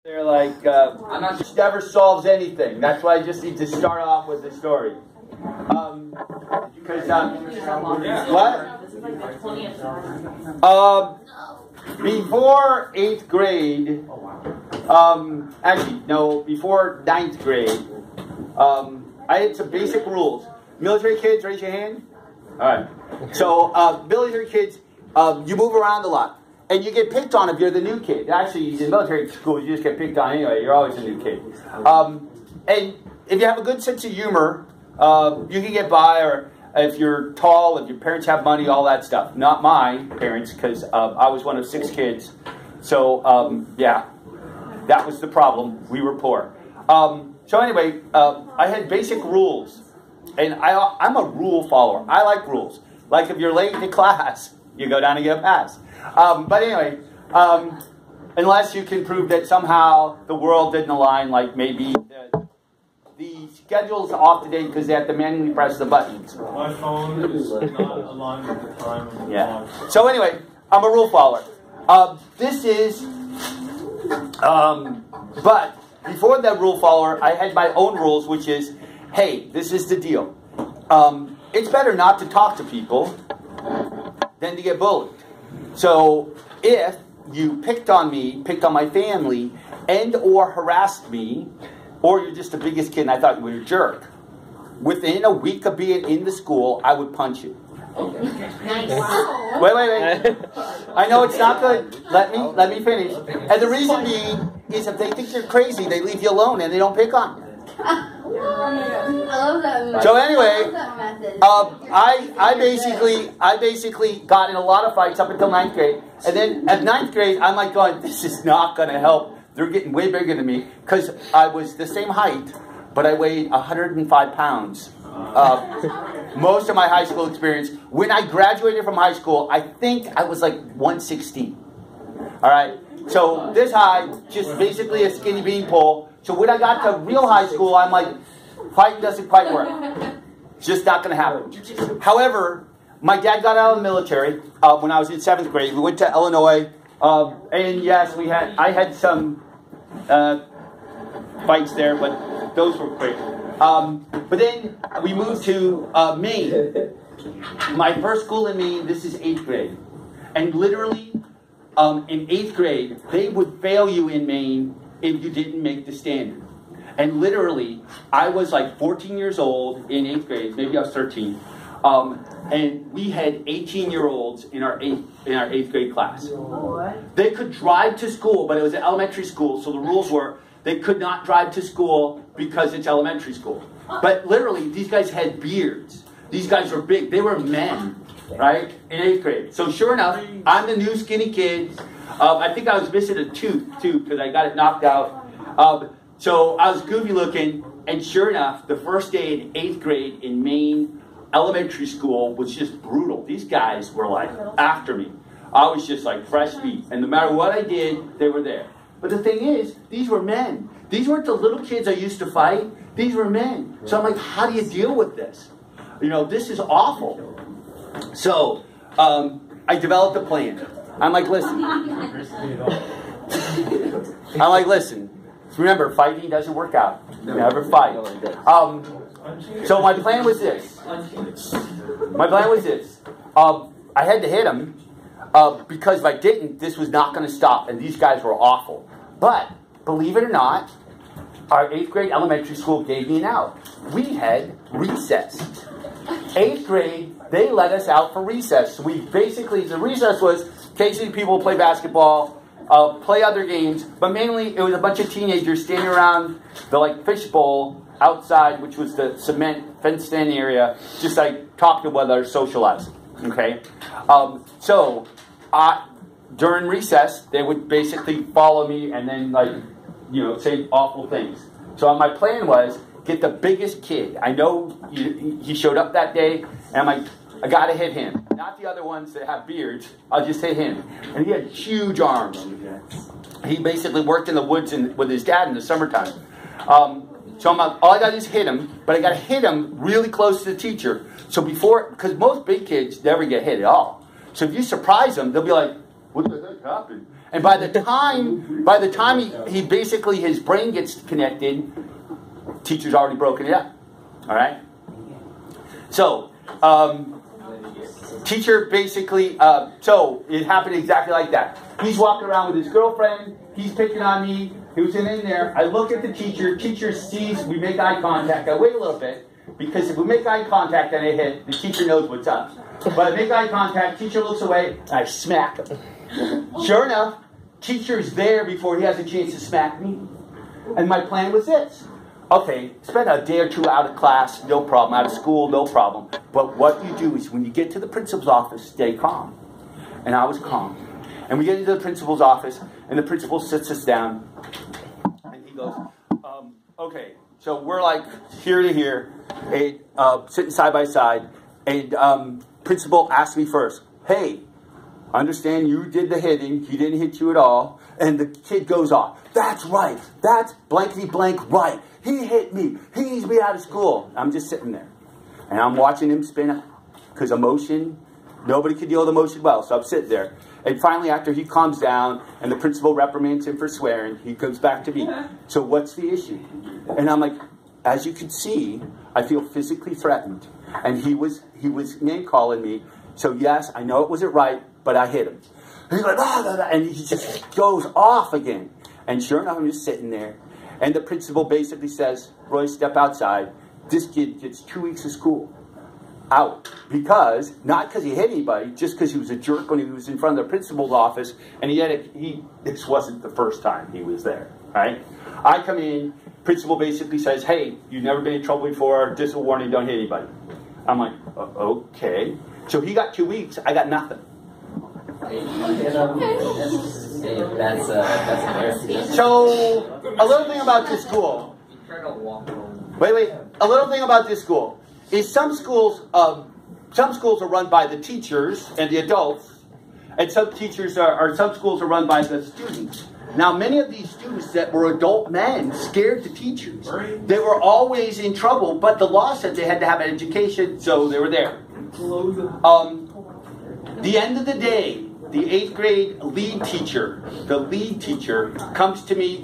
They're like, I'm not sure never solves anything. That's why I just need to start off with the story. Because, what? Before 8th grade, actually, no, before 9th grade, I had some basic rules. Military kids, raise your hand. All right. So, military kids, you move around a lot. And you get picked on if you're the new kid. Actually, in military school, you just get picked on anyway. You're always a new kid. And if you have a good sense of humor, you can get by. Or if you're tall, if your parents have money, all that stuff. Not my parents, because I was one of 6 kids. So, yeah, that was the problem. We were poor. So anyway, I had basic rules. And I'm a rule follower. I like rules. Like if you're late to class, you go down and get a pass. But anyway, unless you can prove that somehow the world didn't align, like maybe the schedule's off today because they have to manually press the buttons. My phone is not aligned with the time. Yeah. So anyway, I'm a rule follower. This is, but before that rule follower, I had my own rules, which is, hey, this is the deal. It's better not to talk to people than to get bullied. So if you picked on me, picked on my family, and or harassed me, or you're just the biggest kid and I thought you were a jerk, within a week of being in the school, I would punch you. Wait. I know it's not good. Let me finish. And the reason being is if they think you're crazy, they leave you alone and they don't pick on you. I love that method. So anyway, I basically got in a lot of fights up until 9th grade. And then at 9th grade, I'm like going, this is not going to help. They're getting way bigger than me. Because I was the same height, but I weighed 105 pounds. Most of my high school experience. When I graduated from high school, I think I was like 116. All right? So this high, just basically a skinny beanpole. So when I got to real high school, I'm like, fighting doesn't quite work. It's just not going to happen. However, my dad got out of the military when I was in 7th grade. We went to Illinois, and yes, I had some fights there, but those were quick. But then we moved to Maine. My first school in Maine, this is 8th grade. And literally, in 8th grade, they would fail you in Maine if you didn't make the standard. And literally, I was like 14 years old in 8th grade, maybe I was 13, and we had 18-year-olds in our 8th grade class. They could drive to school, but it was an elementary school, so the rules were they could not drive to school because it's elementary school. But literally, these guys had beards. These guys were big. They were men, right, in 8th grade. So sure enough, I'm the new skinny kid. I think I was missing a tooth, too, because I got it knocked out. So I was goofy looking, and sure enough, the first day in 8th grade in Maine elementary school was just brutal. These guys were like after me. I was just like fresh meat, and no matter what I did, they were there. But the thing is, these were men. These weren't the little kids I used to fight. These were men. So I'm like, how do you deal with this? You know, this is awful. So I developed a plan. I'm like, listen. Remember, fighting doesn't work out. Never fight. So my plan was this. I had to hit him because if I didn't, this was not going to stop. And these guys were awful. But, believe it or not, our 8th grade elementary school gave me an out. We had recess. 8th grade, they let us out for recess. So we basically, the recess was occasionally people play basketball, play other games, but mainly it was a bunch of teenagers standing around the like fishbowl outside, which was the cement fenced-in area, just like talking to one another, socializing. Okay, so during recess, they would basically follow me and then say awful things. So my plan was get the biggest kid. I know he showed up that day, and I'm like, I got to hit him. Not the other ones that have beards. I'll just hit him. And he had huge arms. He basically worked in the woods with his dad in the summertime. So I'm like, all I got to do is hit him, but I got to hit him really close to the teacher. So because most big kids never get hit at all. So if you surprise them, they'll be like, what the heck happened? And by the time he basically, his brain gets connected, teacher's already broken it up. All right? So, teacher basically, so it happened exactly like that. He's walking around with his girlfriend. He's picking on me. He was in there. I look at the teacher. Teacher sees, we make eye contact. I wait a little bit, because if we make eye contact and I hit, the teacher knows what's up. But I make eye contact, teacher looks away, and I smack him. Sure enough, teacher's there before he has a chance to smack me. And my plan was this. Okay, spend a day or two out of class, no problem. Out of school, no problem. But what you do is when you get to the principal's office, stay calm. And I was calm. And we get into the principal's office, and the principal sits us down. And he goes, okay, so we're like here to here, and, sitting side by side. And principal asked me first, hey, I understand you did the hitting. He didn't hit you at all. And the kid goes off. That's right. That's blankety blank right. He hit me. He needs me out of school. I'm just sitting there. And I'm watching him spin out. Because emotion, nobody can deal with emotion well. So I'm sitting there. And finally, after he calms down and the principal reprimands him for swearing, he comes back to me. So what's the issue? And I'm like, as you can see, I feel physically threatened. And he was name calling me. So yes, I know it wasn't right, but I hit him. And he's like, and he just goes off again. And sure enough, I'm just sitting there. And the principal basically says, Roy, step outside. This kid gets 2 weeks of school. Out. Because, not because he hit anybody, just because he was a jerk when he was in front of the principal's office. And this wasn't the first time he was there. Right? I come in, principal basically says, hey, you've never been in trouble before. Just a warning, don't hit anybody. I'm like, okay. So he got 2 weeks, I got nothing. So, a little thing about this school. Wait. A little thing about this school is some schools are run by the teachers and the adults, and some schools are run by the students. Now, many of these students that were adult men scared the teachers. They were always in trouble, but the law said they had to have an education, so they were there. The end of the day, the 8th grade lead teacher, comes to me,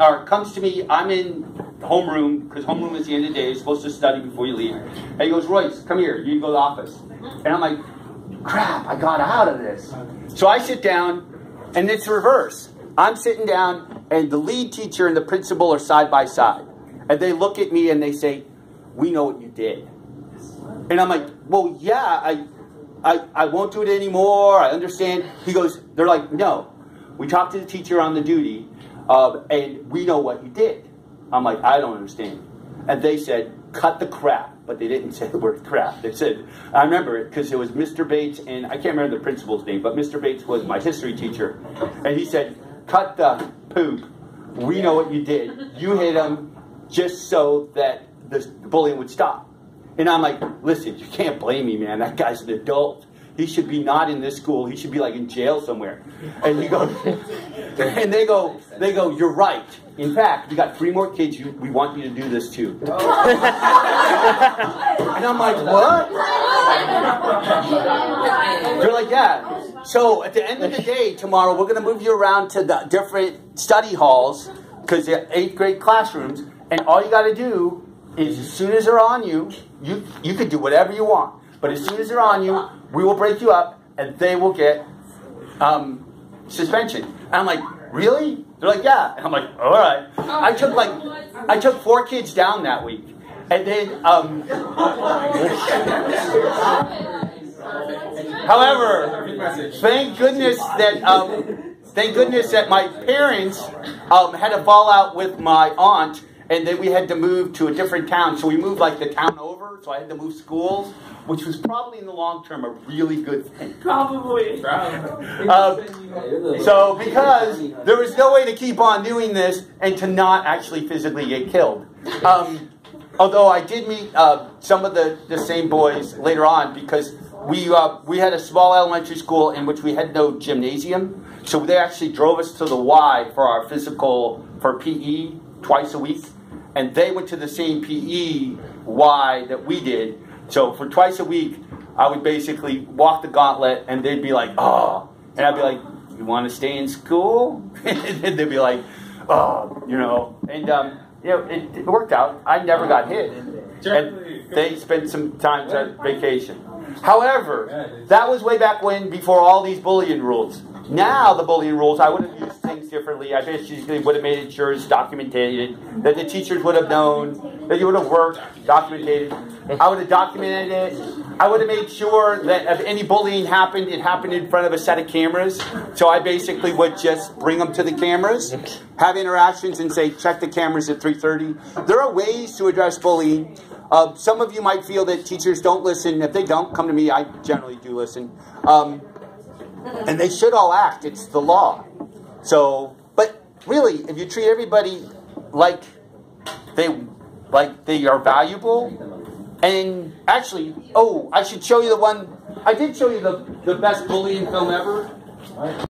I'm in homeroom, because homeroom is the end of the day, you're supposed to study before you leave. And he goes, Royce, come here, you go to the office. And I'm like, crap, I got out of this. So I sit down, and it's reverse. I'm sitting down, and the lead teacher and the principal are side by side. And they look at me and they say, we know what you did. And I'm like, well, yeah, I won't do it anymore. I understand. They're like, no. We talked to the teacher on the duty, and we know what you did. I'm like, I don't understand. And they said, cut the crap. But they didn't say the word crap. They said, I remember it because it was Mr. Bates, and I can't remember the principal's name, but Mr. Bates was my history teacher. And he said, cut the poop. We know what you did. You hit him just so that the bullying would stop. And I'm like, listen, you can't blame me, man. That guy's an adult. He should be not in this school. He should be like in jail somewhere. And he goes, and they go, you're right. In fact, we got 3 more kids. We want you to do this too. And I'm like, what? They're like, yeah. So at the end of the day, tomorrow, we're going to move you around to the different study halls because they're 8th grade classrooms. And all you got to do is as soon as they're on you, you can do whatever you want. But as soon as they're on you, we will break you up and they will get suspension. And I'm like, really? They're like, yeah. And I'm like, all right. I took 4 kids down that week. And then, however, thank goodness that my parents had a fallout with my aunt, and then we had to move to a different town. So we moved like the town over, so I had to move schools, which was probably in the long term a really good thing. Probably. So because there was no way to keep on doing this and to not actually physically get killed. Although I did meet some of the same boys later on because we had a small elementary school in which we had no gymnasium. So they actually drove us to the Y for our for PE twice a week. And they went to the same PE Y that we did. So for twice a week, I would basically walk the gauntlet and they'd be like, oh. And I'd be like, you want to stay in school? And they'd be like, oh, you know. And, you know, it worked out. I never got hit. And they spent some time on vacation. However, that was way back when, before all these bullying rules. Now, the bullying rules, I would have used things differently. I basically would have made sure it's documented, that the teachers would have known, that you would have worked, documented. I would have documented it. I would have made sure that if any bullying happened, it happened in front of a set of cameras. So I basically would just bring them to the cameras, have interactions, and say, check the cameras at 3:30. There are ways to address bullying. Some of you might feel that teachers don't listen. If they don't, come to me. I generally do listen. And they should all act. It's the law. So, but really, if you treat everybody like they are valuable, and actually, oh, I should show you the one. I did show you the best bullying film ever.